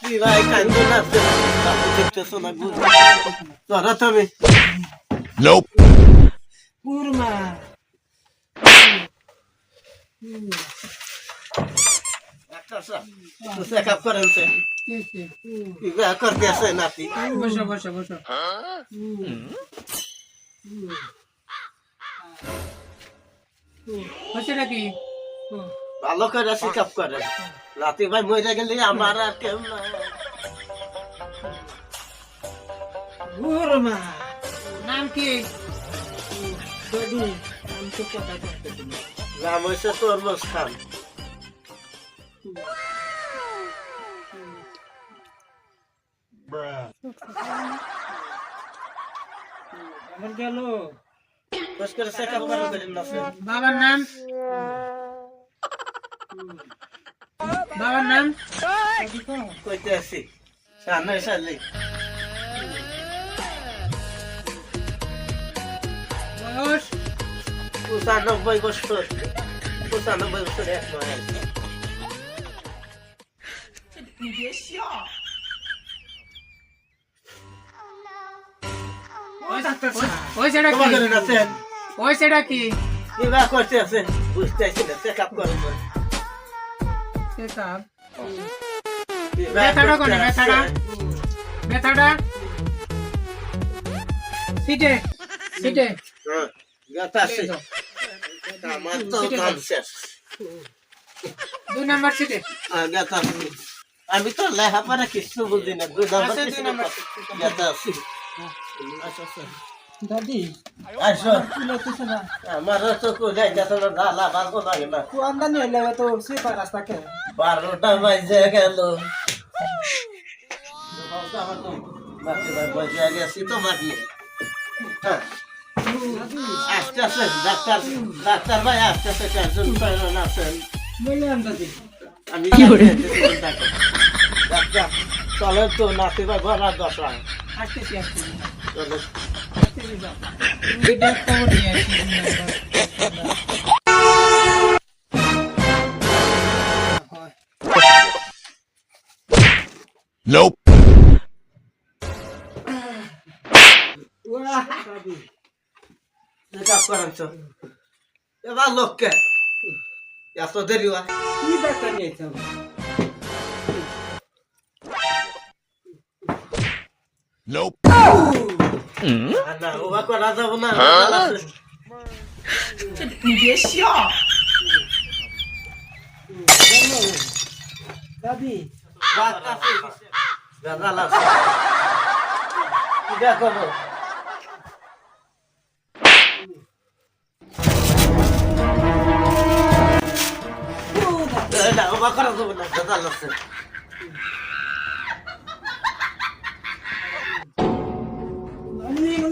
নাতি ভাই কান্দো না দেখতেছো না ধরো তুমি Nope. কুরমা চেক আপ করেন কি করতে আছে নাতি বসো বসো বসো হচ্ছে নাকি ভালো করে চেক আপ করেন নাতি ভাই মরে গেলে আমার আর কেউ না কুরমা নাম কি দাদু নাম তো কথা করতে তুমি নাম হয়েছে তরমুজ খান আমার গেল বস করে চেক আপ করেন না বাবার নাম বাবার নাম কইতে আছি সামনে সালে বয়স 95 বছর 95 বছর এক নয় ওই সেটা কি তোমাদের আছেন ওই সেটা কি বিবাহ করতে আছেন বুঝতে আছি না চেক আপ করেন সেটা ব্যথাটা কোনে ব্যথাটা সিটে সিটে ব্যথা আছে আমার তো কাম শেষ 2 নাম্বার সিটে ব্যথা আছে আমি তো লেখাপড়া কিছু বুঝি না 2 নাম্বার ব্যথা আছে আচ্ছা দাদি আসো তুলেছে না আমার তো কোথায় গেছে না ঢালা ভালো লাগে না তো আমদানি হইলে তো সেটা রাস্তা কে 12টা বাজে গেল বাচ্চা ভাই বসে গেছি তো মারিয়ে হ্যাঁ আস্তে আস্তে ডাক্তার ভাই আস্তে আস্তে টেনশন করেন আছেন বললাম দাদি আমি ডাক্তার চলে তো নাতি ভাই ভরা দশা আসতেছি আসতেছি চলো আসতেছি যাও এটা খবর নিয়ে Nope. চেকআপ করেন তো এবার লোককে এত দেরি হয় কি ডাক্তার নিয়েছে Nope. না ওবা করা যাবো না দাদি দেখো না ওবা করা যাবো না দাদা লাগছে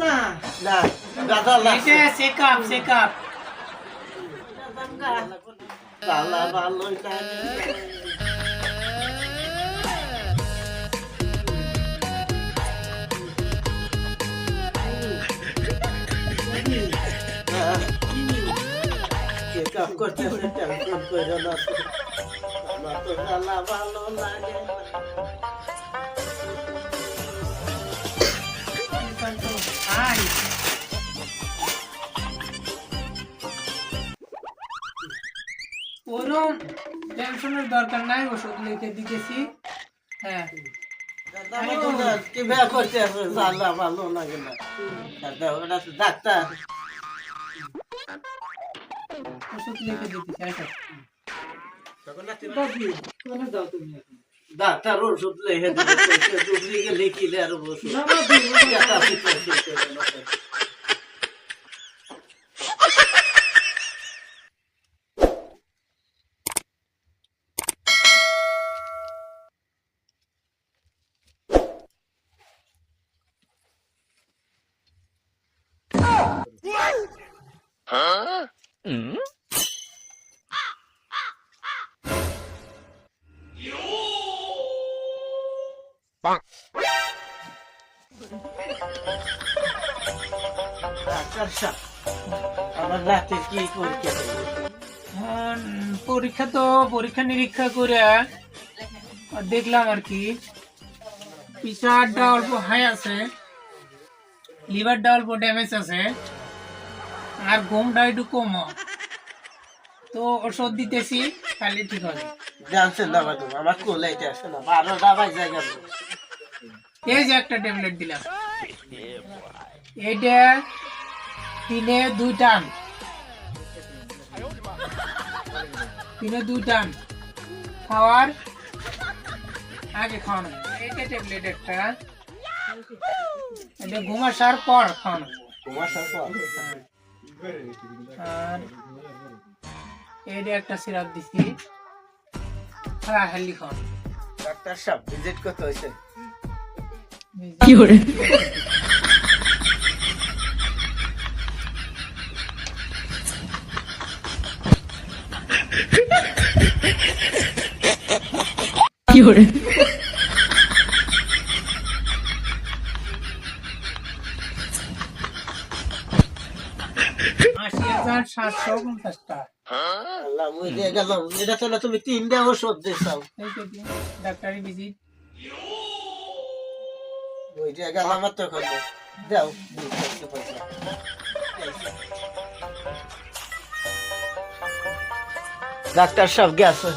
না না দাদা লাগছে এটা চেকআপ চেকআপ তালা ভালোই লাগে চেকআপ করতে টেনশন করে না আমার তো জ্বালা ভালো লাগে আই কোনো টেনশনের দরকার নাই ওষুধ লিখে দিতেছি হ্যাঁ কি বেয়া করতে আছে জ্বালা ভালো লাগে না ডাক্তার ওষুধ লিখে দিতেছি আসো ডাক্তার ওষুধ লিখে দিবে লিখি দেয় আর ওষুধ Huh? Bonk. আমার রাতে কি পরীক্ষা পরীক্ষা তো পরীক্ষা নিরীক্ষা করে দেখলাম আর কি প্রেসারটা অল্প হাই আছে, লিভারটা অল্প ড্যামেজ আছে, আর ঘুমটা একটু কম। তো ওষুধ দিতেছি, খালি ঠিক হবে। জানছেন না ম্যাডাম, আমার কোলে এটা আসে না, 12টা বাজে গেল। এই যে একটা ট্যাবলেট দিলাম, এইটা দিনে 2 টান, দিনে 2 টান খাওয়ার আগে খাওয়ানো। এইটা ট্যাবলেট একটা, এটা ঘুম আসার পর খাওয়ানো। তোমার সাথে আর এইটা একটা সিরাপ দিছি, হ্যাঁ হেলদি খাওয়ানো। ডাক্তার সাহেব ভিজিট করতে হয়েছে। আশি 750 আল্লাহ মুই দিয়ে গেলাম, এটা চলে তুমি 3টা ওষুধ দিছাও। ডাক্তারি ভিজিট। ওই দিয়ে গেলাম আর তখন দাও ডাক্তার সাহেব গেছে।